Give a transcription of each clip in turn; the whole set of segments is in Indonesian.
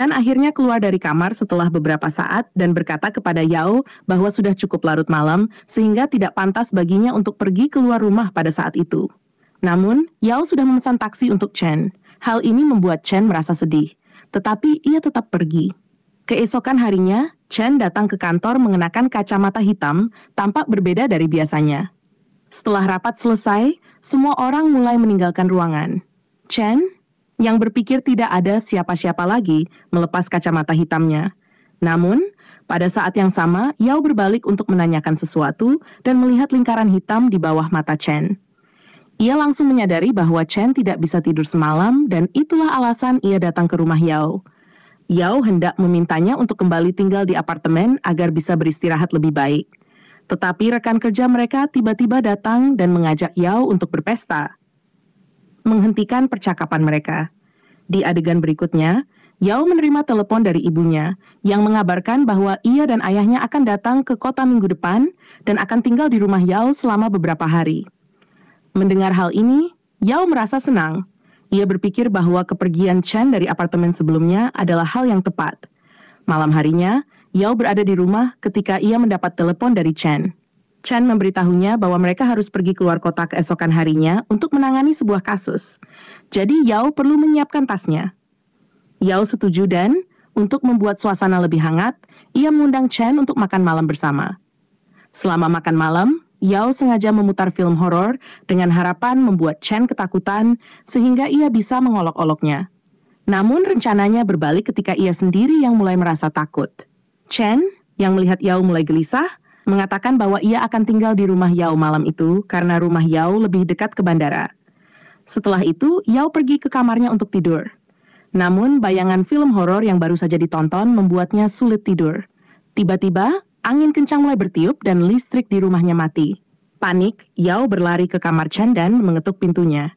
Dan akhirnya keluar dari kamar setelah beberapa saat dan berkata kepada Yao bahwa sudah cukup larut malam sehingga tidak pantas baginya untuk pergi keluar rumah pada saat itu. Namun, Yao sudah memesan taksi untuk Chen. Hal ini membuat Chen merasa sedih, tetapi ia tetap pergi. Keesokan harinya, Chen datang ke kantor mengenakan kacamata hitam, tampak berbeda dari biasanya. Setelah rapat selesai, semua orang mulai meninggalkan ruangan. Chen, yang berpikir tidak ada siapa-siapa lagi, melepas kacamata hitamnya. Namun, pada saat yang sama, Yao berbalik untuk menanyakan sesuatu dan melihat lingkaran hitam di bawah mata Chen. Ia langsung menyadari bahwa Chen tidak bisa tidur semalam dan itulah alasan ia datang ke rumah Yao. Yao hendak memintanya untuk kembali tinggal di apartemen agar bisa beristirahat lebih baik. Tetapi rekan kerja mereka tiba-tiba datang dan mengajak Yao untuk berpesta. Menghentikan percakapan mereka. Di adegan berikutnya, Yao menerima telepon dari ibunya yang mengabarkan bahwa ia dan ayahnya akan datang ke kota minggu depan dan akan tinggal di rumah Yao selama beberapa hari. Mendengar hal ini, Yao merasa senang. Ia berpikir bahwa kepergian Chen dari apartemen sebelumnya adalah hal yang tepat. Malam harinya, Yao berada di rumah ketika ia mendapat telepon dari Chen. Chen memberitahunya bahwa mereka harus pergi keluar kota keesokan harinya untuk menangani sebuah kasus. Jadi Yao perlu menyiapkan tasnya. Yao setuju dan, untuk membuat suasana lebih hangat, ia mengundang Chen untuk makan malam bersama. Selama makan malam, Yao sengaja memutar film horor dengan harapan membuat Chen ketakutan sehingga ia bisa mengolok-oloknya. Namun rencananya berbalik ketika ia sendiri yang mulai merasa takut. Chen, yang melihat Yao mulai gelisah, mengatakan bahwa ia akan tinggal di rumah Yao malam itu karena rumah Yao lebih dekat ke bandara. Setelah itu, Yao pergi ke kamarnya untuk tidur. Namun, bayangan film horor yang baru saja ditonton membuatnya sulit tidur. Tiba-tiba, angin kencang mulai bertiup dan listrik di rumahnya mati. Panik, Yao berlari ke kamar Chen dan mengetuk pintunya.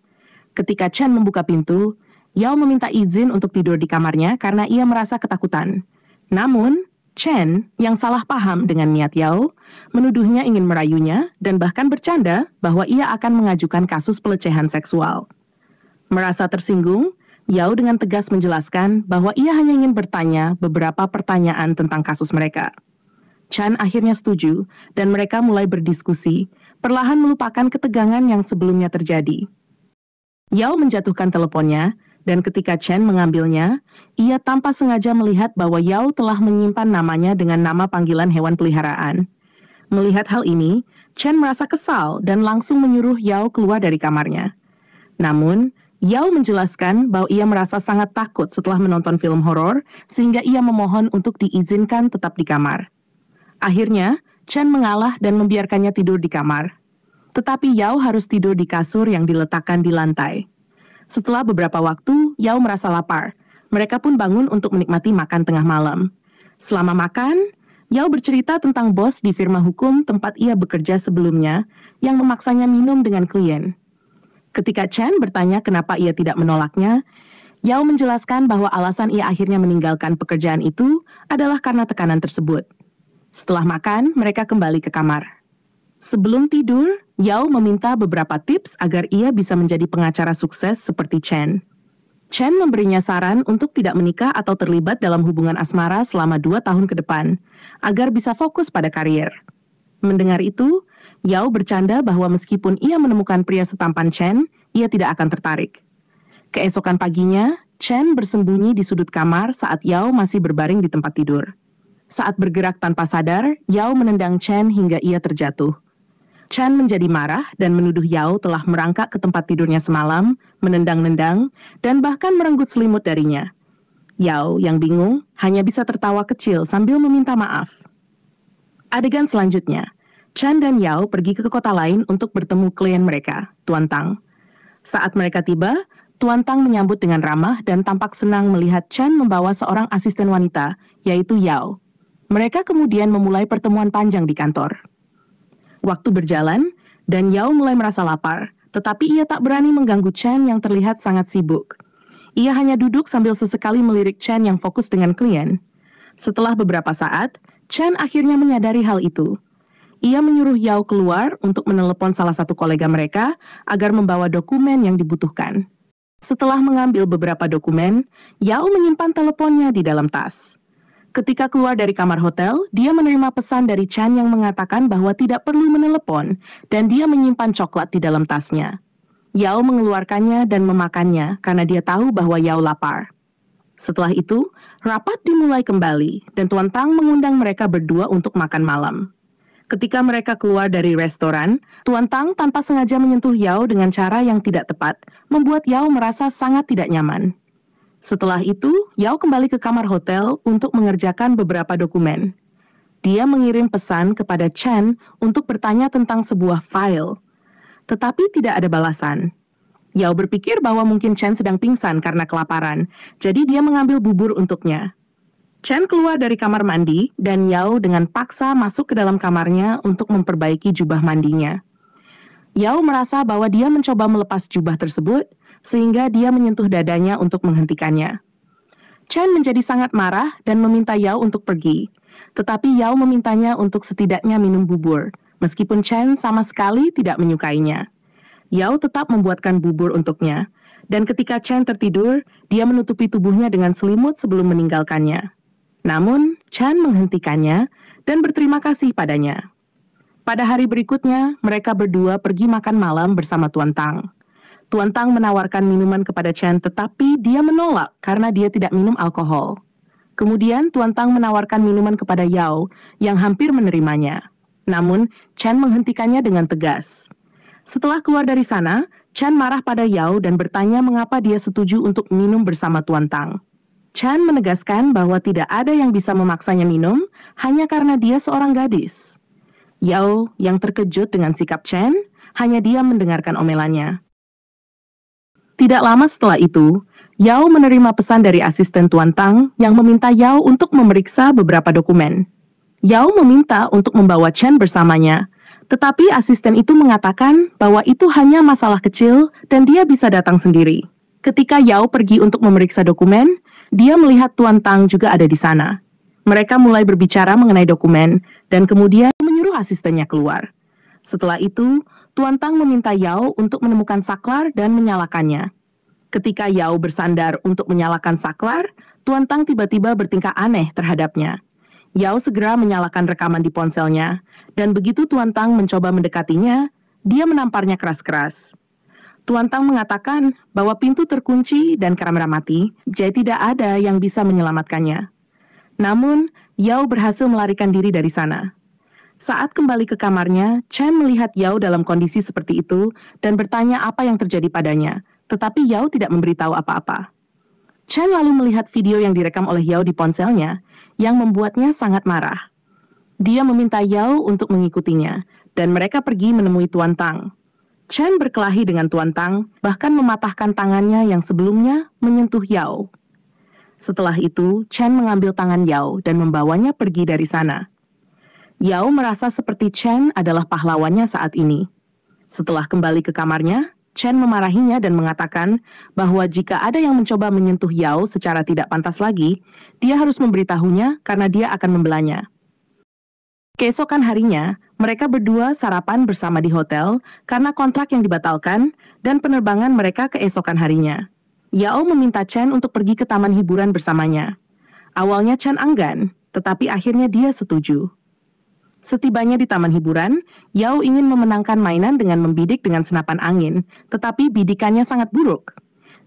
Ketika Chen membuka pintu, Yao meminta izin untuk tidur di kamarnya karena ia merasa ketakutan. Namun, Chen, yang salah paham dengan niat Yao, menuduhnya ingin merayunya dan bahkan bercanda bahwa ia akan mengajukan kasus pelecehan seksual. Merasa tersinggung, Yao dengan tegas menjelaskan bahwa ia hanya ingin bertanya beberapa pertanyaan tentang kasus mereka. Chen akhirnya setuju dan mereka mulai berdiskusi, perlahan melupakan ketegangan yang sebelumnya terjadi. Yao menjatuhkan teleponnya, dan ketika Chen mengambilnya, ia tanpa sengaja melihat bahwa Yao telah menyimpan namanya dengan nama panggilan hewan peliharaan. Melihat hal ini, Chen merasa kesal dan langsung menyuruh Yao keluar dari kamarnya. Namun, Yao menjelaskan bahwa ia merasa sangat takut setelah menonton film horor, sehingga ia memohon untuk diizinkan tetap di kamar. Akhirnya, Chen mengalah dan membiarkannya tidur di kamar. Tetapi Yao harus tidur di kasur yang diletakkan di lantai. Setelah beberapa waktu, Yao merasa lapar. Mereka pun bangun untuk menikmati makan tengah malam. Selama makan, Yao bercerita tentang bos di firma hukum tempat ia bekerja sebelumnya yang memaksanya minum dengan klien. Ketika Chen bertanya kenapa ia tidak menolaknya, Yao menjelaskan bahwa alasan ia akhirnya meninggalkan pekerjaan itu adalah karena tekanan tersebut. Setelah makan, mereka kembali ke kamar. Sebelum tidur, Yao meminta beberapa tips agar ia bisa menjadi pengacara sukses seperti Chen. Chen memberinya saran untuk tidak menikah atau terlibat dalam hubungan asmara selama 2 tahun ke depan, agar bisa fokus pada karier. Mendengar itu, Yao bercanda bahwa meskipun ia menemukan pria setampan Chen, ia tidak akan tertarik. Keesokan paginya, Chen bersembunyi di sudut kamar saat Yao masih berbaring di tempat tidur. Saat bergerak tanpa sadar, Yao menendang Chen hingga ia terjatuh. Chen menjadi marah dan menuduh Yao telah merangkak ke tempat tidurnya semalam, menendang-nendang, dan bahkan merenggut selimut darinya. Yao yang bingung hanya bisa tertawa kecil sambil meminta maaf. Adegan selanjutnya, Chen dan Yao pergi ke kota lain untuk bertemu klien mereka, Tuan Tang. Saat mereka tiba, Tuan Tang menyambut dengan ramah dan tampak senang melihat Chen membawa seorang asisten wanita, yaitu Yao. Mereka kemudian memulai pertemuan panjang di kantor. Waktu berjalan, dan Yao mulai merasa lapar, tetapi ia tak berani mengganggu Chen yang terlihat sangat sibuk. Ia hanya duduk sambil sesekali melirik Chen yang fokus dengan klien. Setelah beberapa saat, Chen akhirnya menyadari hal itu. Ia menyuruh Yao keluar untuk menelepon salah satu kolega mereka agar membawa dokumen yang dibutuhkan. Setelah mengambil beberapa dokumen, Yao menyimpan teleponnya di dalam tas. Ketika keluar dari kamar hotel, dia menerima pesan dari Chan yang mengatakan bahwa tidak perlu menelepon dan dia menyimpan coklat di dalam tasnya. Yao mengeluarkannya dan memakannya karena dia tahu bahwa Yao lapar. Setelah itu, rapat dimulai kembali dan Tuan Tang mengundang mereka berdua untuk makan malam. Ketika mereka keluar dari restoran, Tuan Tang tanpa sengaja menyentuh Yao dengan cara yang tidak tepat, membuat Yao merasa sangat tidak nyaman. Setelah itu, Yao kembali ke kamar hotel untuk mengerjakan beberapa dokumen. Dia mengirim pesan kepada Chen untuk bertanya tentang sebuah file, tetapi tidak ada balasan. Yao berpikir bahwa mungkin Chen sedang pingsan karena kelaparan, jadi dia mengambil bubur untuknya. Chen keluar dari kamar mandi, dan Yao dengan paksa masuk ke dalam kamarnya untuk memperbaiki jubah mandinya. Yao merasa bahwa dia mencoba melepas jubah tersebut, sehingga dia menyentuh dadanya untuk menghentikannya. Chen menjadi sangat marah dan meminta Yao untuk pergi, tetapi Yao memintanya untuk setidaknya minum bubur, meskipun Chen sama sekali tidak menyukainya. Yao tetap membuatkan bubur untuknya, dan ketika Chen tertidur, dia menutupi tubuhnya dengan selimut sebelum meninggalkannya. Namun, Chen menghentikannya dan berterima kasih padanya. Pada hari berikutnya, mereka berdua pergi makan malam bersama Tuan Tang. Tuan Tang menawarkan minuman kepada Chen, tetapi dia menolak karena dia tidak minum alkohol. Kemudian, Tuan Tang menawarkan minuman kepada Yao yang hampir menerimanya. Namun, Chen menghentikannya dengan tegas. Setelah keluar dari sana, Chen marah pada Yao dan bertanya mengapa dia setuju untuk minum bersama Tuan Tang. Chen menegaskan bahwa tidak ada yang bisa memaksanya minum hanya karena dia seorang gadis. Yao yang terkejut dengan sikap Chen, hanya diam mendengarkan omelannya. Tidak lama setelah itu, Yao menerima pesan dari asisten Tuan Tang yang meminta Yao untuk memeriksa beberapa dokumen. Yao meminta untuk membawa Chen bersamanya, tetapi asisten itu mengatakan bahwa itu hanya masalah kecil dan dia bisa datang sendiri. Ketika Yao pergi untuk memeriksa dokumen, dia melihat Tuan Tang juga ada di sana. Mereka mulai berbicara mengenai dokumen dan kemudian menyuruh asistennya keluar. Setelah itu, Tuan Tang meminta Yao untuk menemukan saklar dan menyalakannya. Ketika Yao bersandar untuk menyalakan saklar, Tuan Tang tiba-tiba bertingkah aneh terhadapnya. Yao segera menyalakan rekaman di ponselnya, dan begitu Tuan Tang mencoba mendekatinya, dia menamparnya keras-keras. Tuan Tang mengatakan bahwa pintu terkunci dan kamera mati, jadi tidak ada yang bisa menyelamatkannya. Namun, Yao berhasil melarikan diri dari sana. Saat kembali ke kamarnya, Chen melihat Yao dalam kondisi seperti itu dan bertanya apa yang terjadi padanya, tetapi Yao tidak memberitahu apa-apa. Chen lalu melihat video yang direkam oleh Yao di ponselnya, yang membuatnya sangat marah. Dia meminta Yao untuk mengikutinya, dan mereka pergi menemui Tuan Tang. Chen berkelahi dengan Tuan Tang, bahkan mematahkan tangannya yang sebelumnya menyentuh Yao. Setelah itu, Chen mengambil tangan Yao dan membawanya pergi dari sana. Yao merasa seperti Chen adalah pahlawannya saat ini. Setelah kembali ke kamarnya, Chen memarahinya dan mengatakan bahwa jika ada yang mencoba menyentuh Yao secara tidak pantas lagi, dia harus memberitahunya karena dia akan membelanya. Keesokan harinya, mereka berdua sarapan bersama di hotel karena kontrak yang dibatalkan dan penerbangan mereka keesokan harinya. Yao meminta Chen untuk pergi ke taman hiburan bersamanya. Awalnya Chen enggan, tetapi akhirnya dia setuju. Setibanya di taman hiburan, Yao ingin memenangkan mainan dengan membidik dengan senapan angin, tetapi bidikannya sangat buruk.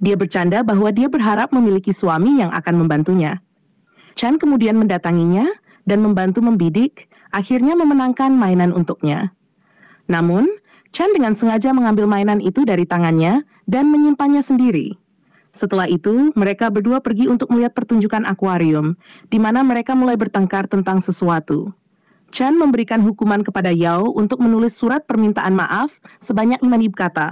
Dia bercanda bahwa dia berharap memiliki suami yang akan membantunya. Chen kemudian mendatanginya dan membantu membidik, akhirnya memenangkan mainan untuknya. Namun, Chen dengan sengaja mengambil mainan itu dari tangannya dan menyimpannya sendiri. Setelah itu, mereka berdua pergi untuk melihat pertunjukan akuarium, di mana mereka mulai bertengkar tentang sesuatu. Chen memberikan hukuman kepada Yao untuk menulis surat permintaan maaf sebanyak 5.000 kata.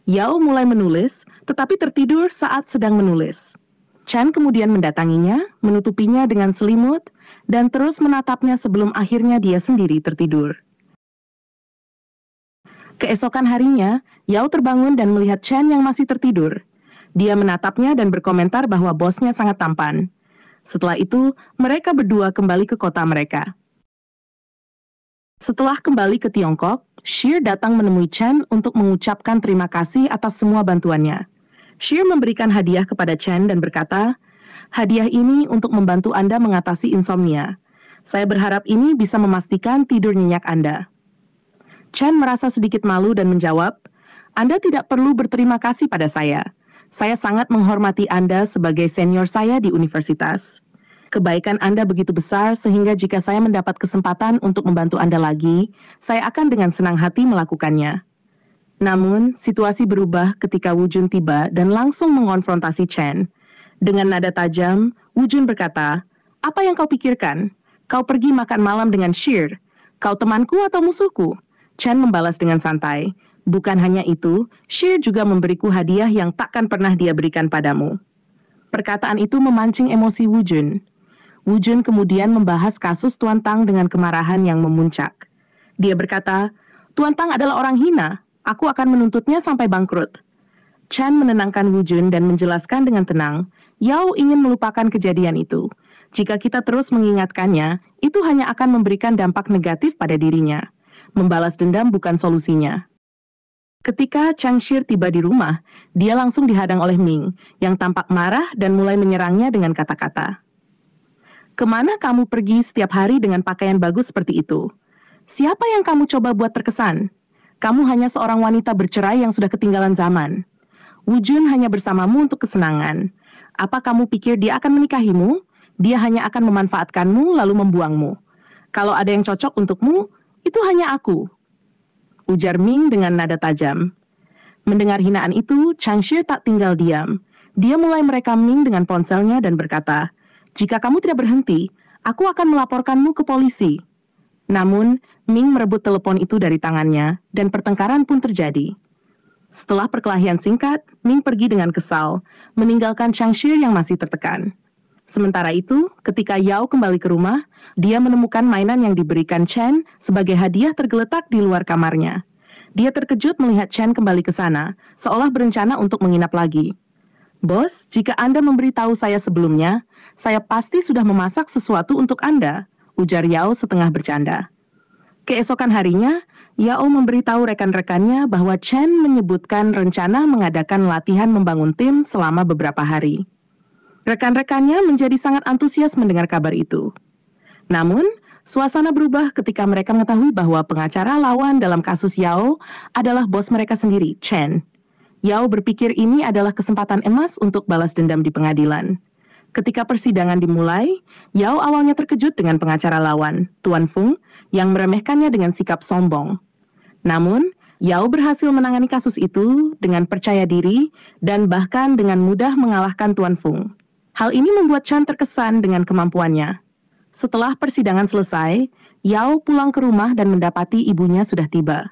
Yao mulai menulis, tetapi tertidur saat sedang menulis. Chen kemudian mendatanginya, menutupinya dengan selimut, dan terus menatapnya sebelum akhirnya dia sendiri tertidur. Keesokan harinya, Yao terbangun dan melihat Chen yang masih tertidur. Dia menatapnya dan berkomentar bahwa bosnya sangat tampan. Setelah itu, mereka berdua kembali ke kota mereka. Setelah kembali ke Tiongkok, Shir datang menemui Chen untuk mengucapkan terima kasih atas semua bantuannya. Shear memberikan hadiah kepada Chen dan berkata, "Hadiah ini untuk membantu Anda mengatasi insomnia. Saya berharap ini bisa memastikan tidur nyenyak Anda." Chen merasa sedikit malu dan menjawab, "Anda tidak perlu berterima kasih pada saya. Saya sangat menghormati Anda sebagai senior saya di universitas. Kebaikan Anda begitu besar sehingga jika saya mendapat kesempatan untuk membantu Anda lagi, saya akan dengan senang hati melakukannya." Namun, situasi berubah ketika Wu Jun tiba dan langsung mengonfrontasi Chen. Dengan nada tajam, Wu Jun berkata, "Apa yang kau pikirkan? Kau pergi makan malam dengan Shear. Kau temanku atau musuhku?" Chen membalas dengan santai, "Bukan hanya itu, Shear juga memberiku hadiah yang takkan pernah dia berikan padamu." Perkataan itu memancing emosi Wu Jun. Wu Jun kemudian membahas kasus Tuan Tang dengan kemarahan yang memuncak. Dia berkata, "Tuan Tang adalah orang hina. Aku akan menuntutnya sampai bangkrut." Chen menenangkan Wu Jun dan menjelaskan dengan tenang, Yao ingin melupakan kejadian itu. Jika kita terus mengingatkannya, itu hanya akan memberikan dampak negatif pada dirinya. Membalas dendam bukan solusinya. Ketika Chang Shir tiba di rumah, dia langsung dihadang oleh Ming, yang tampak marah dan mulai menyerangnya dengan kata-kata. "Kemana kamu pergi setiap hari dengan pakaian bagus seperti itu? Siapa yang kamu coba buat terkesan? Kamu hanya seorang wanita bercerai yang sudah ketinggalan zaman. Wu Jun hanya bersamamu untuk kesenangan. Apa kamu pikir dia akan menikahimu? Dia hanya akan memanfaatkanmu lalu membuangmu. Kalau ada yang cocok untukmu, itu hanya aku," ujar Ming dengan nada tajam. Mendengar hinaan itu, Chang Shir tak tinggal diam. Dia mulai merekam Ming dengan ponselnya dan berkata, "Jika kamu tidak berhenti, aku akan melaporkanmu ke polisi." Namun, Ming merebut telepon itu dari tangannya, dan pertengkaran pun terjadi. Setelah perkelahian singkat, Ming pergi dengan kesal, meninggalkan Chang Shir yang masih tertekan. Sementara itu, ketika Yao kembali ke rumah, dia menemukan mainan yang diberikan Chen sebagai hadiah tergeletak di luar kamarnya. Dia terkejut melihat Chen kembali ke sana, seolah berencana untuk menginap lagi. "Bos, jika Anda memberitahu saya sebelumnya, saya pasti sudah memasak sesuatu untuk Anda," ujar Yao setengah bercanda. Keesokan harinya, Yao memberitahu rekan-rekannya bahwa Chen menyebutkan rencana mengadakan latihan membangun tim selama beberapa hari. Rekan-rekannya menjadi sangat antusias mendengar kabar itu. Namun, suasana berubah ketika mereka mengetahui bahwa pengacara lawan dalam kasus Yao adalah bos mereka sendiri, Chen. Yao berpikir ini adalah kesempatan emas untuk balas dendam di pengadilan. Ketika persidangan dimulai, Yao awalnya terkejut dengan pengacara lawan, Tuan Fung, yang meremehkannya dengan sikap sombong. Namun, Yao berhasil menangani kasus itu dengan percaya diri dan bahkan dengan mudah mengalahkan Tuan Fung. Hal ini membuat Chen terkesan dengan kemampuannya. Setelah persidangan selesai, Yao pulang ke rumah dan mendapati ibunya sudah tiba.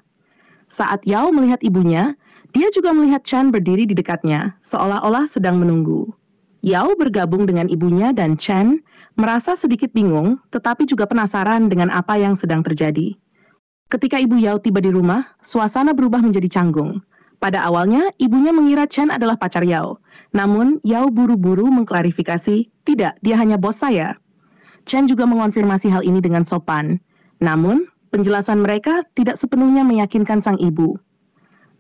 Saat Yao melihat ibunya, dia juga melihat Chen berdiri di dekatnya, seolah-olah sedang menunggu. Yao bergabung dengan ibunya dan Chen merasa sedikit bingung, tetapi juga penasaran dengan apa yang sedang terjadi. Ketika ibu Yao tiba di rumah, suasana berubah menjadi canggung. Pada awalnya, ibunya mengira Chen adalah pacar Yao. Namun, Yao buru-buru mengklarifikasi, "Tidak, dia hanya bos saya." Chen juga mengonfirmasi hal ini dengan sopan. Namun, penjelasan mereka tidak sepenuhnya meyakinkan sang ibu.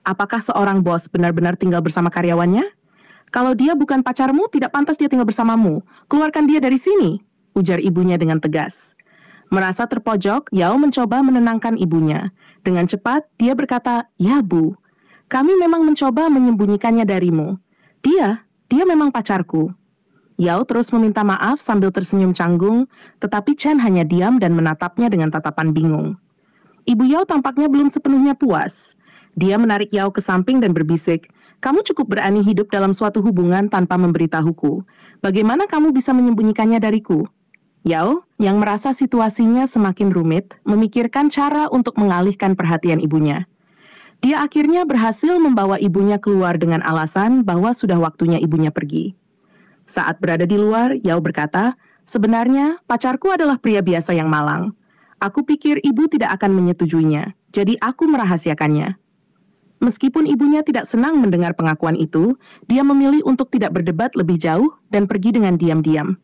"Apakah seorang bos benar-benar tinggal bersama karyawannya? Kalau dia bukan pacarmu, tidak pantas dia tinggal bersamamu. Keluarkan dia dari sini," ujar ibunya dengan tegas. Merasa terpojok, Yao mencoba menenangkan ibunya. Dengan cepat, dia berkata, "Ya, Bu, kami memang mencoba menyembunyikannya darimu. Dia memang pacarku." Yao terus meminta maaf sambil tersenyum canggung, tetapi Chen hanya diam dan menatapnya dengan tatapan bingung. Ibu Yao tampaknya belum sepenuhnya puas. Dia menarik Yao ke samping dan berbisik, "Kamu cukup berani hidup dalam suatu hubungan tanpa memberitahuku. Bagaimana kamu bisa menyembunyikannya dariku?" Yao, yang merasa situasinya semakin rumit, memikirkan cara untuk mengalihkan perhatian ibunya. Dia akhirnya berhasil membawa ibunya keluar dengan alasan bahwa sudah waktunya ibunya pergi. Saat berada di luar, Yao berkata, "Sebenarnya, pacarku adalah pria biasa yang malang. Aku pikir ibu tidak akan menyetujuinya, jadi aku merahasiakannya." Meskipun ibunya tidak senang mendengar pengakuan itu, dia memilih untuk tidak berdebat lebih jauh dan pergi dengan diam-diam.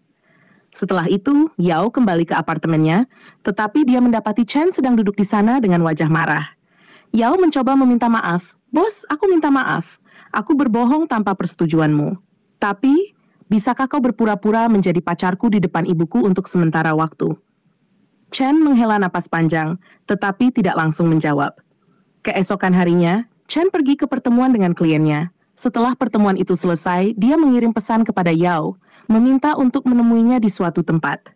Setelah itu, Yao kembali ke apartemennya, tetapi dia mendapati Chen sedang duduk di sana dengan wajah marah. Yao mencoba meminta maaf. "Bos, aku minta maaf. Aku berbohong tanpa persetujuanmu. Tapi, bisakah kau berpura-pura menjadi pacarku di depan ibuku untuk sementara waktu? Chen menghela napas panjang, tetapi tidak langsung menjawab. Keesokan harinya, Chen pergi ke pertemuan dengan kliennya. Setelah pertemuan itu selesai, dia mengirim pesan kepada Yao, meminta untuk menemuinya di suatu tempat.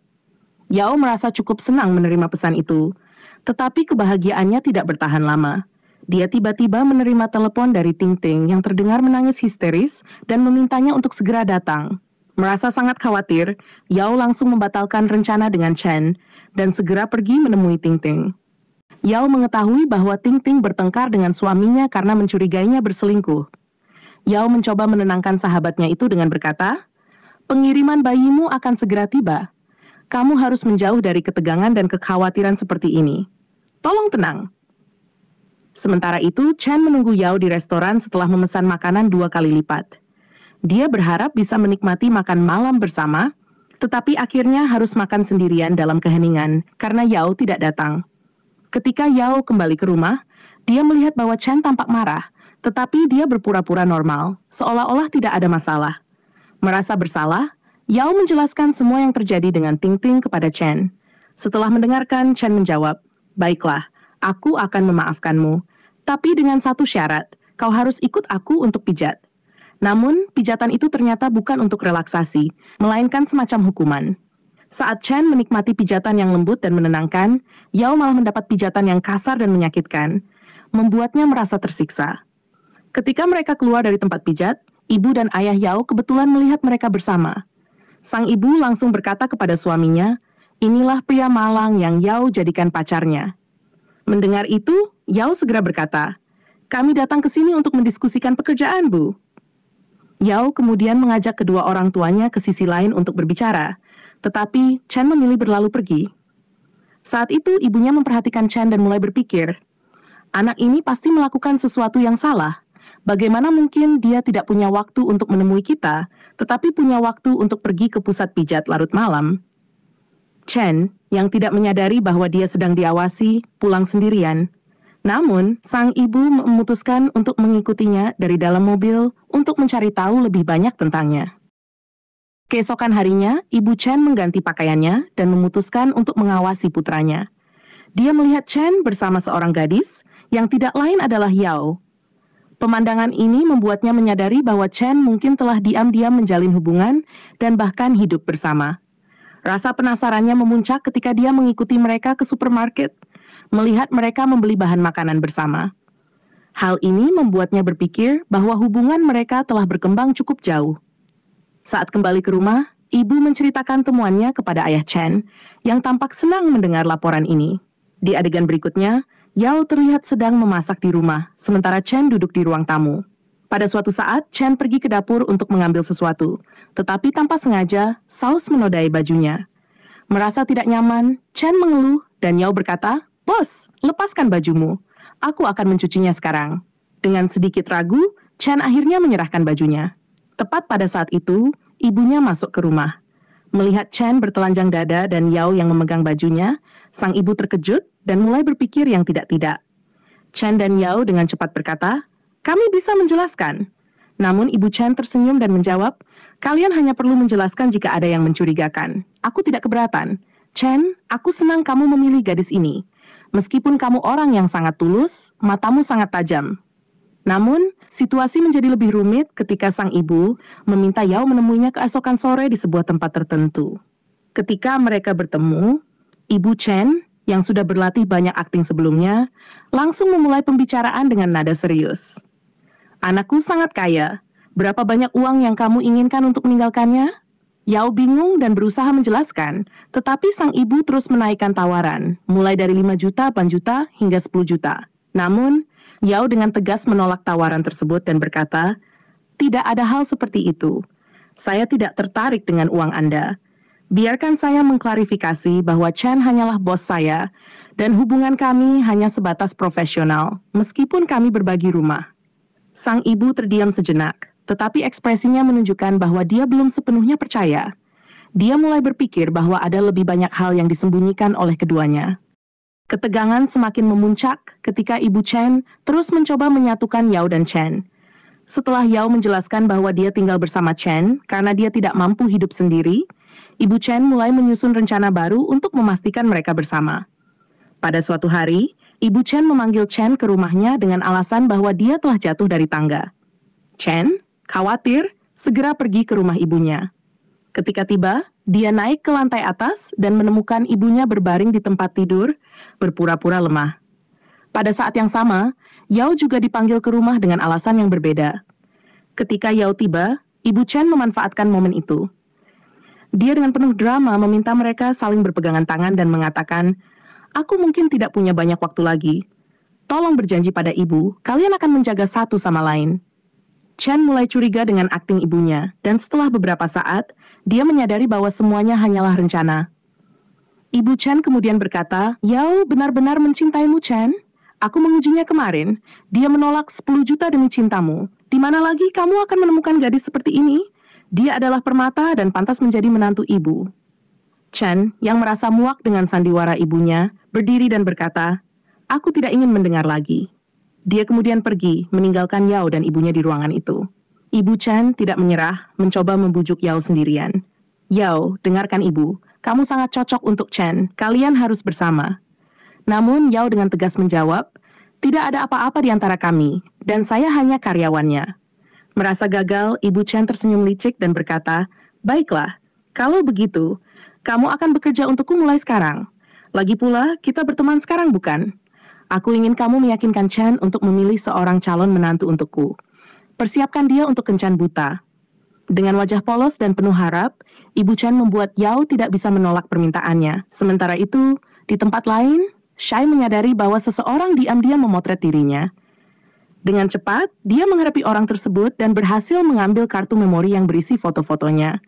Yao merasa cukup senang menerima pesan itu, tetapi kebahagiaannya tidak bertahan lama. Dia tiba-tiba menerima telepon dari Ting Ting yang terdengar menangis histeris dan memintanya untuk segera datang. Merasa sangat khawatir, Yao langsung membatalkan rencana dengan Chen dan segera pergi menemui Ting Ting. Yao mengetahui bahwa Ting Ting bertengkar dengan suaminya karena mencurigainya berselingkuh. Yao mencoba menenangkan sahabatnya itu dengan berkata, "Pengiriman bayimu akan segera tiba. Kamu harus menjauh dari ketegangan dan kekhawatiran seperti ini. Tolong tenang." Sementara itu, Chen menunggu Yao di restoran setelah memesan makanan 2 kali lipat. Dia berharap bisa menikmati makan malam bersama, tetapi akhirnya harus makan sendirian dalam keheningan karena Yao tidak datang. Ketika Yao kembali ke rumah, dia melihat bahwa Chen tampak marah, tetapi dia berpura-pura normal, seolah-olah tidak ada masalah. Merasa bersalah, Yao menjelaskan semua yang terjadi dengan Ting Ting kepada Chen. Setelah mendengarkan, Chen menjawab, "Baiklah, aku akan memaafkanmu, tapi dengan satu syarat, kau harus ikut aku untuk pijat." Namun, pijatan itu ternyata bukan untuk relaksasi, melainkan semacam hukuman. Saat Chen menikmati pijatan yang lembut dan menenangkan, Yao malah mendapat pijatan yang kasar dan menyakitkan, membuatnya merasa tersiksa. Ketika mereka keluar dari tempat pijat, ibu dan ayah Yao kebetulan melihat mereka bersama. Sang ibu langsung berkata kepada suaminya, "Inilah pria malang yang Yao jadikan pacarnya." Mendengar itu, Yao segera berkata, "Kami datang ke sini untuk mendiskusikan pekerjaan, Bu." Yao kemudian mengajak kedua orang tuanya ke sisi lain untuk berbicara, tetapi Chen memilih berlalu pergi. Saat itu, ibunya memperhatikan Chen dan mulai berpikir, anak ini pasti melakukan sesuatu yang salah. Bagaimana mungkin dia tidak punya waktu untuk menemui kita, tetapi punya waktu untuk pergi ke pusat pijat larut malam? Chen, yang tidak menyadari bahwa dia sedang diawasi, pulang sendirian. Namun, sang ibu memutuskan untuk mengikutinya dari dalam mobil untuk mencari tahu lebih banyak tentangnya. Keesokan harinya, Ibu Chen mengganti pakaiannya dan memutuskan untuk mengawasi putranya. Dia melihat Chen bersama seorang gadis yang tidak lain adalah Yao. Pemandangan ini membuatnya menyadari bahwa Chen mungkin telah diam-diam menjalin hubungan dan bahkan hidup bersama. Rasa penasarannya memuncak ketika dia mengikuti mereka ke supermarket, melihat mereka membeli bahan makanan bersama. Hal ini membuatnya berpikir bahwa hubungan mereka telah berkembang cukup jauh. Saat kembali ke rumah, ibu menceritakan temuannya kepada ayah Chen, yang tampak senang mendengar laporan ini. Di adegan berikutnya, Yao terlihat sedang memasak di rumah, sementara Chen duduk di ruang tamu. Pada suatu saat, Chen pergi ke dapur untuk mengambil sesuatu, tetapi tanpa sengaja, saus menodai bajunya. Merasa tidak nyaman, Chen mengeluh dan Yao berkata, "Bos, lepaskan bajumu. Aku akan mencucinya sekarang." Dengan sedikit ragu, Chen akhirnya menyerahkan bajunya. Tepat pada saat itu, ibunya masuk ke rumah. Melihat Chen bertelanjang dada dan Yao yang memegang bajunya, sang ibu terkejut dan mulai berpikir yang tidak-tidak. Chen dan Yao dengan cepat berkata, "Kami bisa menjelaskan." Namun Ibu Chen tersenyum dan menjawab, "Kalian hanya perlu menjelaskan jika ada yang mencurigakan. Aku tidak keberatan. Chen, aku senang kamu memilih gadis ini. Meskipun kamu orang yang sangat tulus, matamu sangat tajam." Namun, situasi menjadi lebih rumit ketika sang ibu meminta Yao menemuinya keesokan sore di sebuah tempat tertentu. Ketika mereka bertemu, Ibu Chen, yang sudah berlatih banyak akting sebelumnya, langsung memulai pembicaraan dengan nada serius. "Anakku sangat kaya. Berapa banyak uang yang kamu inginkan untuk meninggalkannya?" Yao bingung dan berusaha menjelaskan, tetapi sang ibu terus menaikkan tawaran, mulai dari 5 juta, 8 juta, hingga 10 juta. Namun, Yao dengan tegas menolak tawaran tersebut dan berkata, "Tidak ada hal seperti itu. Saya tidak tertarik dengan uang Anda. Biarkan saya mengklarifikasi bahwa Chen hanyalah bos saya, dan hubungan kami hanya sebatas profesional, meskipun kami berbagi rumah." Sang ibu terdiam sejenak, tetapi ekspresinya menunjukkan bahwa dia belum sepenuhnya percaya. Dia mulai berpikir bahwa ada lebih banyak hal yang disembunyikan oleh keduanya. Ketegangan semakin memuncak ketika Ibu Chen terus mencoba menyatukan Yao dan Chen. Setelah Yao menjelaskan bahwa dia tinggal bersama Chen karena dia tidak mampu hidup sendiri, Ibu Chen mulai menyusun rencana baru untuk memastikan mereka bersama. Pada suatu hari, Ibu Chen memanggil Chen ke rumahnya dengan alasan bahwa dia telah jatuh dari tangga. Chen, khawatir, segera pergi ke rumah ibunya. Ketika tiba, dia naik ke lantai atas dan menemukan ibunya berbaring di tempat tidur, berpura-pura lemah. Pada saat yang sama, Yao juga dipanggil ke rumah dengan alasan yang berbeda. Ketika Yao tiba, Ibu Chen memanfaatkan momen itu. Dia dengan penuh drama meminta mereka saling berpegangan tangan dan mengatakan, "Aku mungkin tidak punya banyak waktu lagi. Tolong berjanji pada ibu, kalian akan menjaga satu sama lain." Chen mulai curiga dengan akting ibunya, dan setelah beberapa saat, dia menyadari bahwa semuanya hanyalah rencana. Ibu Chen kemudian berkata, "Yao benar-benar mencintaimu, Chen. Aku mengujinya kemarin. Dia menolak 10 juta demi cintamu. Di mana lagi kamu akan menemukan gadis seperti ini? Dia adalah permata dan pantas menjadi menantu ibu." Chen, yang merasa muak dengan sandiwara ibunya, berdiri dan berkata, "Aku tidak ingin mendengar lagi." Dia kemudian pergi, meninggalkan Yao dan ibunya di ruangan itu. Ibu Chen tidak menyerah, mencoba membujuk Yao sendirian. "Yao, dengarkan ibu. Kamu sangat cocok untuk Chen. Kalian harus bersama." Namun Yao dengan tegas menjawab, "Tidak ada apa-apa di antara kami, dan saya hanya karyawannya." Merasa gagal, Ibu Chen tersenyum licik dan berkata, "Baiklah, kalau begitu, kamu akan bekerja untukku mulai sekarang. Lagi pula, kita berteman sekarang bukan? Aku ingin kamu meyakinkan Chen untuk memilih seorang calon menantu untukku. Persiapkan dia untuk kencan buta." Dengan wajah polos dan penuh harap, Ibu Chen membuat Yao tidak bisa menolak permintaannya. Sementara itu, di tempat lain, Shai menyadari bahwa seseorang diam-diam memotret dirinya. Dengan cepat, dia menghadapi orang tersebut dan berhasil mengambil kartu memori yang berisi foto-fotonya.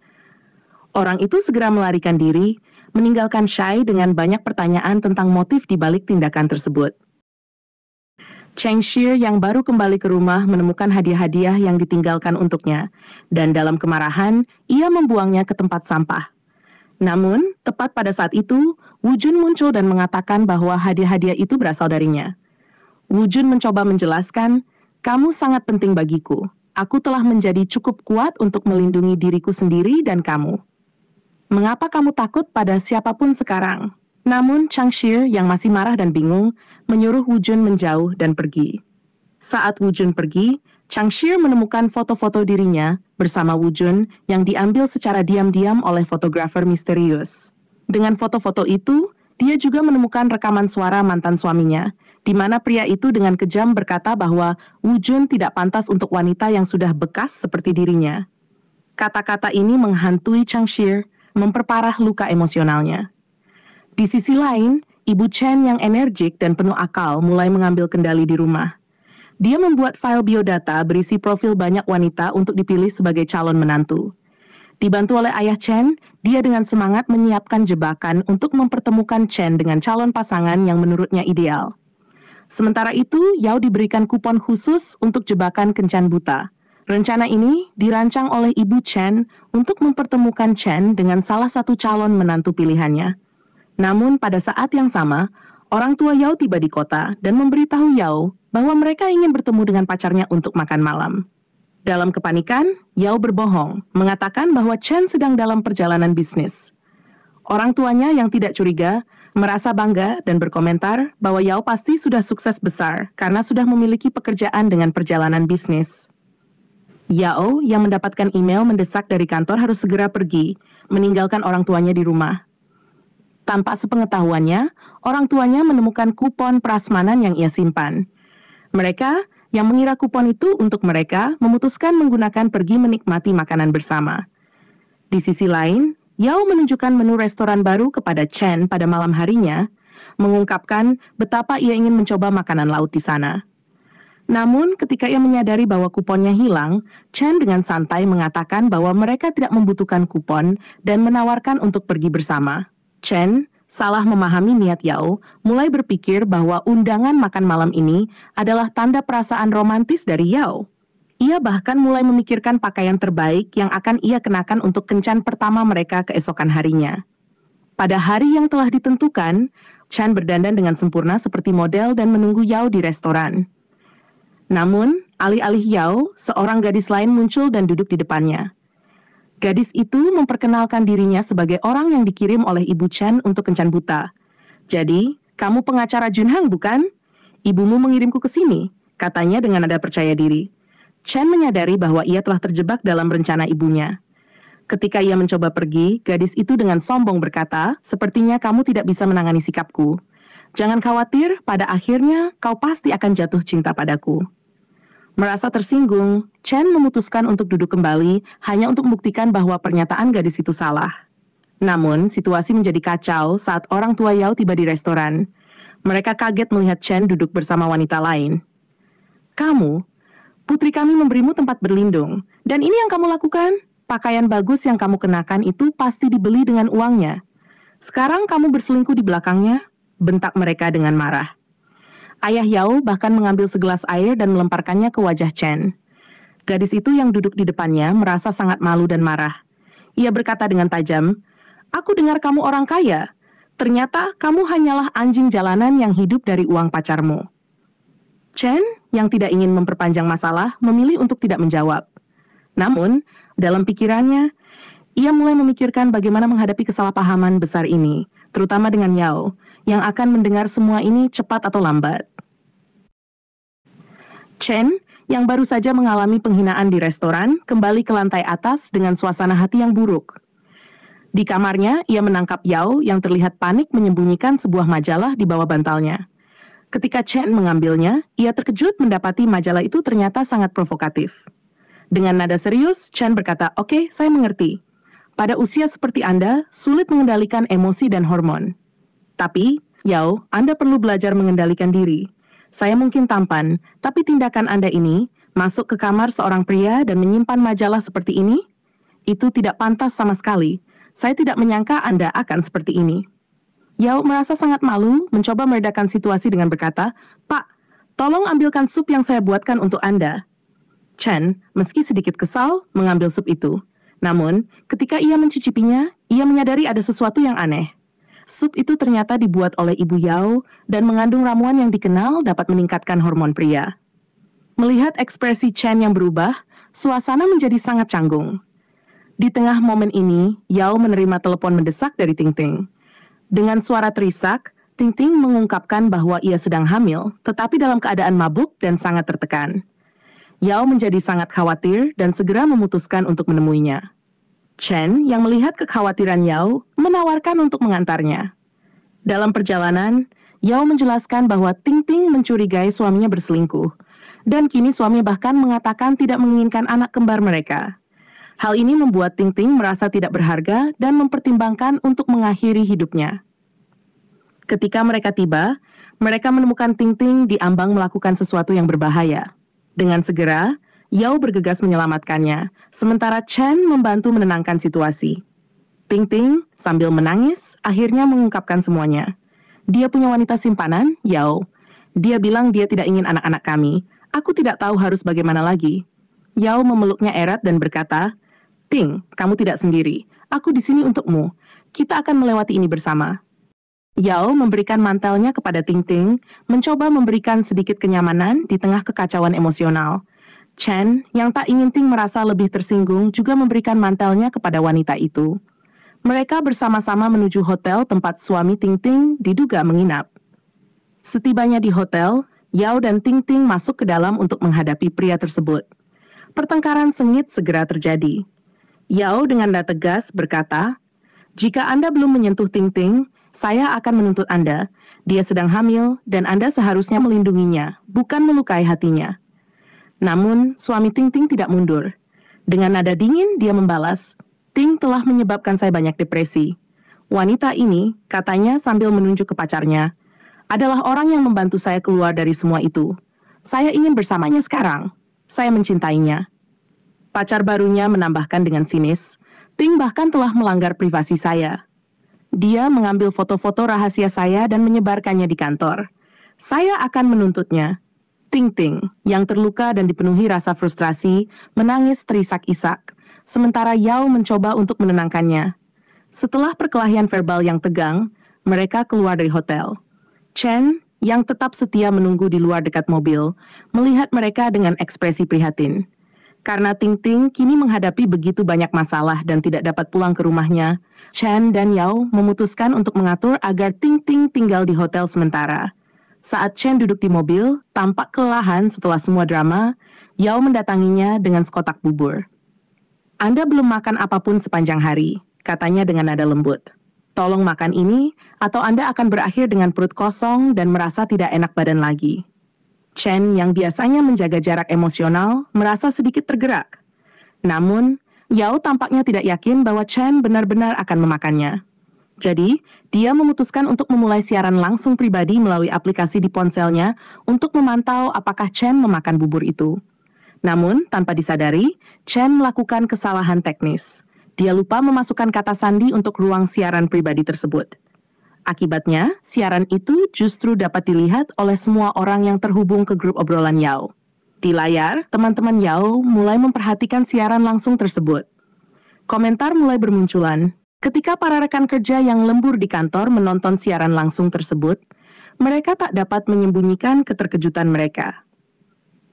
Orang itu segera melarikan diri, meninggalkan Shai dengan banyak pertanyaan tentang motif di balik tindakan tersebut. Cheng Shir yang baru kembali ke rumah menemukan hadiah-hadiah yang ditinggalkan untuknya, dan dalam kemarahan, ia membuangnya ke tempat sampah. Namun, tepat pada saat itu, Wu Jun muncul dan mengatakan bahwa hadiah-hadiah itu berasal darinya. Wu Jun mencoba menjelaskan, "Kamu sangat penting bagiku. Aku telah menjadi cukup kuat untuk melindungi diriku sendiri dan kamu. Mengapa kamu takut pada siapapun sekarang?" Namun, Chang Shir yang masih marah dan bingung, menyuruh Wu Jun menjauh dan pergi. Saat Wu Jun pergi, Chang Shir menemukan foto-foto dirinya bersama Wu Jun yang diambil secara diam-diam oleh fotografer misterius. Dengan foto-foto itu, dia juga menemukan rekaman suara mantan suaminya, di mana pria itu dengan kejam berkata bahwa Wu Jun tidak pantas untuk wanita yang sudah bekas seperti dirinya. Kata-kata ini menghantui Chang Shir, memperparah luka emosionalnya. Di sisi lain, Ibu Chen yang energik dan penuh akal mulai mengambil kendali di rumah. Dia membuat file biodata berisi profil banyak wanita untuk dipilih sebagai calon menantu. Dibantu oleh ayah Chen, dia dengan semangat menyiapkan jebakan untuk mempertemukan Chen dengan calon pasangan yang menurutnya ideal. Sementara itu, Yao diberikan kupon khusus untuk jebakan kencan buta. Rencana ini dirancang oleh Ibu Chen untuk mempertemukan Chen dengan salah satu calon menantu pilihannya. Namun pada saat yang sama, orang tua Yao tiba di kota dan memberitahu Yao bahwa mereka ingin bertemu dengan pacarnya untuk makan malam. Dalam kepanikan, Yao berbohong, mengatakan bahwa Chen sedang dalam perjalanan bisnis. Orang tuanya yang tidak curiga, merasa bangga dan berkomentar bahwa Yao pasti sudah sukses besar karena sudah memiliki pekerjaan dengan perjalanan bisnis. Yao yang mendapatkan email mendesak dari kantor harus segera pergi, meninggalkan orang tuanya di rumah. Tanpa sepengetahuannya, orang tuanya menemukan kupon prasmanan yang ia simpan. Mereka yang mengira kupon itu untuk mereka memutuskan menggunakan pergi menikmati makanan bersama. Di sisi lain, Yao menunjukkan menu restoran baru kepada Chen pada malam harinya, mengungkapkan betapa ia ingin mencoba makanan laut di sana. Namun, ketika ia menyadari bahwa kuponnya hilang, Chen dengan santai mengatakan bahwa mereka tidak membutuhkan kupon dan menawarkan untuk pergi bersama. Chen, salah memahami niat Yao, mulai berpikir bahwa undangan makan malam ini adalah tanda perasaan romantis dari Yao. Ia bahkan mulai memikirkan pakaian terbaik yang akan ia kenakan untuk kencan pertama mereka keesokan harinya. Pada hari yang telah ditentukan, Chen berdandan dengan sempurna seperti model dan menunggu Yao di restoran. Namun, alih-alih Yao, seorang gadis lain muncul dan duduk di depannya. Gadis itu memperkenalkan dirinya sebagai orang yang dikirim oleh Ibu Chen untuk kencan buta. "Jadi, kamu pengacara Junhang, bukan? Ibumu mengirimku ke sini," katanya dengan nada percaya diri. Chen menyadari bahwa ia telah terjebak dalam rencana ibunya. Ketika ia mencoba pergi, gadis itu dengan sombong berkata, "Sepertinya kamu tidak bisa menangani sikapku. Jangan khawatir, pada akhirnya kau pasti akan jatuh cinta padaku." Merasa tersinggung, Chen memutuskan untuk duduk kembali hanya untuk membuktikan bahwa pernyataan gadis itu salah. Namun, situasi menjadi kacau saat orang tua Yao tiba di restoran. Mereka kaget melihat Chen duduk bersama wanita lain. "Kamu, putri kami memberimu tempat berlindung, dan ini yang kamu lakukan? Pakaian bagus yang kamu kenakan itu pasti dibeli dengan uangnya. Sekarang kamu berselingkuh di belakangnya," bentak mereka dengan marah. Ayah Yao bahkan mengambil segelas air dan melemparkannya ke wajah Chen. Gadis itu yang duduk di depannya merasa sangat malu dan marah. Ia berkata dengan tajam, "Aku dengar kamu orang kaya. Ternyata kamu hanyalah anjing jalanan yang hidup dari uang pacarmu." Chen, yang tidak ingin memperpanjang masalah, memilih untuk tidak menjawab. Namun, dalam pikirannya, ia mulai memikirkan bagaimana menghadapi kesalahpahaman besar ini, terutama dengan Yao, yang akan mendengar semua ini cepat atau lambat. Chen, yang baru saja mengalami penghinaan di restoran, kembali ke lantai atas dengan suasana hati yang buruk. Di kamarnya, ia menangkap Yao yang terlihat panik menyembunyikan sebuah majalah di bawah bantalnya. Ketika Chen mengambilnya, ia terkejut mendapati majalah itu ternyata sangat provokatif. Dengan nada serius, Chen berkata, "Oke, saya mengerti. Pada usia seperti Anda, sulit mengendalikan emosi dan hormon. Tapi, Yao, Anda perlu belajar mengendalikan diri. Saya mungkin tampan, tapi tindakan Anda ini, masuk ke kamar seorang pria dan menyimpan majalah seperti ini, itu tidak pantas sama sekali. Saya tidak menyangka Anda akan seperti ini." Yao merasa sangat malu, mencoba meredakan situasi dengan berkata, "Pak, tolong ambilkan sup yang saya buatkan untuk Anda." Chen, meski sedikit kesal, mengambil sup itu. Namun, ketika ia mencicipinya, ia menyadari ada sesuatu yang aneh. Sup itu ternyata dibuat oleh Ibu Yao dan mengandung ramuan yang dikenal dapat meningkatkan hormon pria. Melihat ekspresi Chen yang berubah, suasana menjadi sangat canggung. Di tengah momen ini, Yao menerima telepon mendesak dari Ting Ting. Dengan suara terisak, Ting Ting mengungkapkan bahwa ia sedang hamil, tetapi dalam keadaan mabuk dan sangat tertekan. Yao menjadi sangat khawatir dan segera memutuskan untuk menemuinya. Chen, yang melihat kekhawatiran Yao, menawarkan untuk mengantarnya. Dalam perjalanan, Yao menjelaskan bahwa Ting Ting mencurigai suaminya berselingkuh, dan kini suami bahkan mengatakan tidak menginginkan anak kembar mereka. Hal ini membuat Ting Ting merasa tidak berharga dan mempertimbangkan untuk mengakhiri hidupnya. Ketika mereka tiba, mereka menemukan Ting Ting di ambang melakukan sesuatu yang berbahaya. Dengan segera, Yao bergegas menyelamatkannya, sementara Chen membantu menenangkan situasi. Ting Ting, sambil menangis, akhirnya mengungkapkan semuanya. "Dia punya wanita simpanan, Yao. Dia bilang dia tidak ingin anak-anak kami. Aku tidak tahu harus bagaimana lagi." Yao memeluknya erat dan berkata, "Ting, kamu tidak sendiri. Aku di sini untukmu. Kita akan melewati ini bersama." Yao memberikan mantelnya kepada Ting Ting, mencoba memberikan sedikit kenyamanan di tengah kekacauan emosional. Chen, yang tak ingin Ting merasa lebih tersinggung, juga memberikan mantelnya kepada wanita itu. Mereka bersama-sama menuju hotel tempat suami Ting Ting diduga menginap. Setibanya di hotel, Yao dan Ting Ting masuk ke dalam untuk menghadapi pria tersebut. Pertengkaran sengit segera terjadi. Yao dengan nada tegas berkata, "Jika Anda belum menyentuh Ting Ting, saya akan menuntut Anda. Dia sedang hamil dan Anda seharusnya melindunginya, bukan melukai hatinya." Namun, suami Ting Ting tidak mundur. Dengan nada dingin, dia membalas, "Ting telah menyebabkan saya banyak depresi. Wanita ini," katanya sambil menunjuk ke pacarnya, "adalah orang yang membantu saya keluar dari semua itu. Saya ingin bersamanya sekarang. Saya mencintainya." Pacar barunya menambahkan dengan sinis, "Ting bahkan telah melanggar privasi saya. Dia mengambil foto-foto rahasia saya dan menyebarkannya di kantor. Saya akan menuntutnya." Ting Ting, yang terluka dan dipenuhi rasa frustrasi, menangis terisak-isak, sementara Yao mencoba untuk menenangkannya. Setelah perkelahian verbal yang tegang, mereka keluar dari hotel. Chen, yang tetap setia menunggu di luar dekat mobil, melihat mereka dengan ekspresi prihatin. Karena Ting Ting kini menghadapi begitu banyak masalah dan tidak dapat pulang ke rumahnya, Chen dan Yao memutuskan untuk mengatur agar Ting Ting tinggal di hotel sementara. Saat Chen duduk di mobil, tampak kelelahan setelah semua drama, Yao mendatanginya dengan sekotak bubur. "Anda belum makan apapun sepanjang hari," katanya dengan nada lembut. "Tolong makan ini, atau Anda akan berakhir dengan perut kosong dan merasa tidak enak badan lagi." Chen yang biasanya menjaga jarak emosional merasa sedikit tergerak. Namun, Yao tampaknya tidak yakin bahwa Chen benar-benar akan memakannya. Jadi, dia memutuskan untuk memulai siaran langsung pribadi melalui aplikasi di ponselnya untuk memantau apakah Chen memakan bubur itu. Namun, tanpa disadari, Chen melakukan kesalahan teknis. Dia lupa memasukkan kata sandi untuk ruang siaran pribadi tersebut. Akibatnya, siaran itu justru dapat dilihat oleh semua orang yang terhubung ke grup obrolan Yao. Di layar, teman-teman Yao mulai memperhatikan siaran langsung tersebut. Komentar mulai bermunculan. Ketika para rekan kerja yang lembur di kantor menonton siaran langsung tersebut, mereka tak dapat menyembunyikan keterkejutan mereka.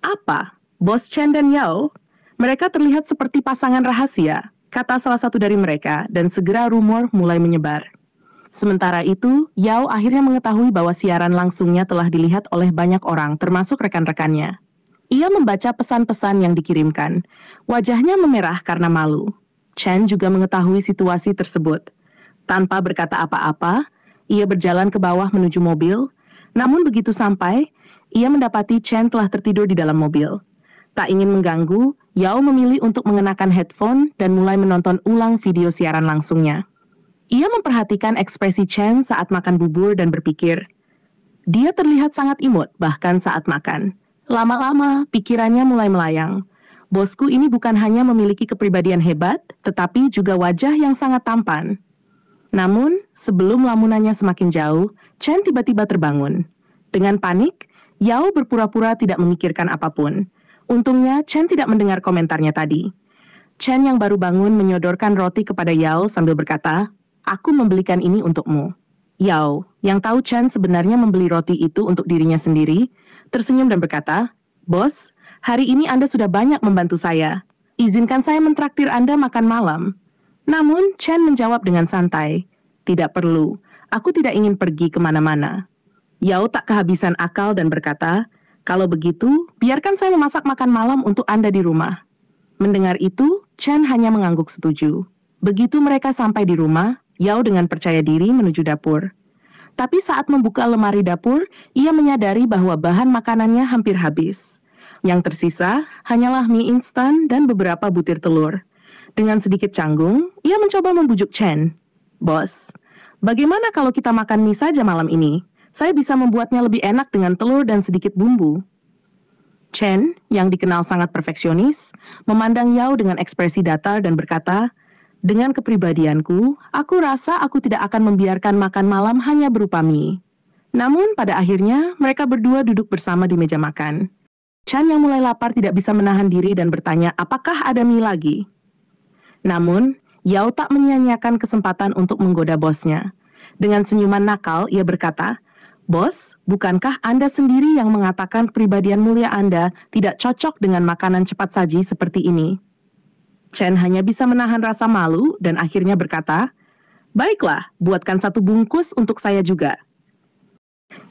"Apa? Bos Chen dan Yao? Mereka terlihat seperti pasangan rahasia," kata salah satu dari mereka, dan segera rumor mulai menyebar. Sementara itu, Yao akhirnya mengetahui bahwa siaran langsungnya telah dilihat oleh banyak orang, termasuk rekan-rekannya. Ia membaca pesan-pesan yang dikirimkan. Wajahnya memerah karena malu. Chen juga mengetahui situasi tersebut. Tanpa berkata apa-apa, ia berjalan ke bawah menuju mobil. Namun begitu sampai, ia mendapati Chen telah tertidur di dalam mobil. Tak ingin mengganggu, Yao memilih untuk mengenakan headphone dan mulai menonton ulang video siaran langsungnya. Ia memperhatikan ekspresi Chen saat makan bubur dan berpikir. Dia terlihat sangat imut bahkan saat makan. Lama-lama, pikirannya mulai melayang. Bosku ini bukan hanya memiliki kepribadian hebat, tetapi juga wajah yang sangat tampan. Namun, sebelum lamunannya semakin jauh, Chen tiba-tiba terbangun. Dengan panik, Yao berpura-pura tidak memikirkan apapun. Untungnya, Chen tidak mendengar komentarnya tadi. Chen yang baru bangun menyodorkan roti kepada Yao sambil berkata, "Aku membelikan ini untukmu." Yao, yang tahu Chen sebenarnya membeli roti itu untuk dirinya sendiri, tersenyum dan berkata, "Bos, hari ini Anda sudah banyak membantu saya. Izinkan saya mentraktir Anda makan malam." Namun, Chen menjawab dengan santai, "Tidak perlu, aku tidak ingin pergi kemana-mana." Yao tak kehabisan akal dan berkata, "Kalau begitu, biarkan saya memasak makan malam untuk Anda di rumah." Mendengar itu, Chen hanya mengangguk setuju. Begitu mereka sampai di rumah, Yao dengan percaya diri menuju dapur. Tapi saat membuka lemari dapur, ia menyadari bahwa bahan makanannya hampir habis. Yang tersisa hanyalah mie instan dan beberapa butir telur. Dengan sedikit canggung, ia mencoba membujuk Chen. "Bos, bagaimana kalau kita makan mie saja malam ini? Saya bisa membuatnya lebih enak dengan telur dan sedikit bumbu." Chen, yang dikenal sangat perfeksionis, memandang Yao dengan ekspresi datar dan berkata, "Dengan kepribadianku, aku rasa aku tidak akan membiarkan makan malam hanya berupa mie." Namun pada akhirnya mereka berdua duduk bersama di meja makan. Chen yang mulai lapar tidak bisa menahan diri dan bertanya apakah ada mie lagi. Namun, Yao tak menyia-nyiakan kesempatan untuk menggoda bosnya. Dengan senyuman nakal, ia berkata, "Bos, bukankah Anda sendiri yang mengatakan kepribadian mulia Anda tidak cocok dengan makanan cepat saji seperti ini?" Chen hanya bisa menahan rasa malu dan akhirnya berkata, "Baiklah, buatkan satu bungkus untuk saya juga."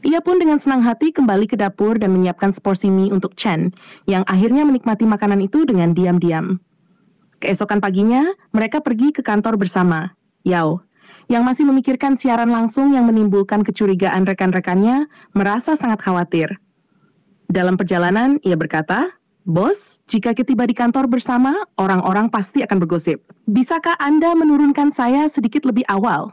Ia pun dengan senang hati kembali ke dapur dan menyiapkan seporsi mie untuk Chen, yang akhirnya menikmati makanan itu dengan diam-diam. Keesokan paginya, mereka pergi ke kantor bersama. Yao, yang masih memikirkan siaran langsung yang menimbulkan kecurigaan rekan-rekannya, merasa sangat khawatir. Dalam perjalanan, ia berkata, "Bos, jika kita tiba di kantor bersama, orang-orang pasti akan bergosip. Bisakah Anda menurunkan saya sedikit lebih awal?"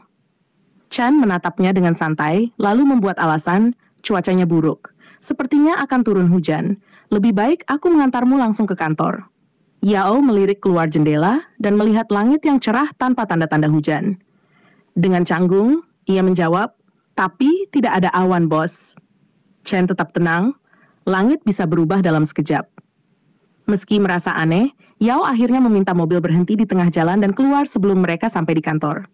Chen menatapnya dengan santai, lalu membuat alasan, "Cuacanya buruk. Sepertinya akan turun hujan. Lebih baik aku mengantarmu langsung ke kantor." Yao melirik keluar jendela dan melihat langit yang cerah tanpa tanda-tanda hujan. Dengan canggung, ia menjawab, "Tapi tidak ada awan, bos." Chen tetap tenang, langit bisa berubah dalam sekejap. Meski merasa aneh, Yao akhirnya meminta mobil berhenti di tengah jalan dan keluar sebelum mereka sampai di kantor.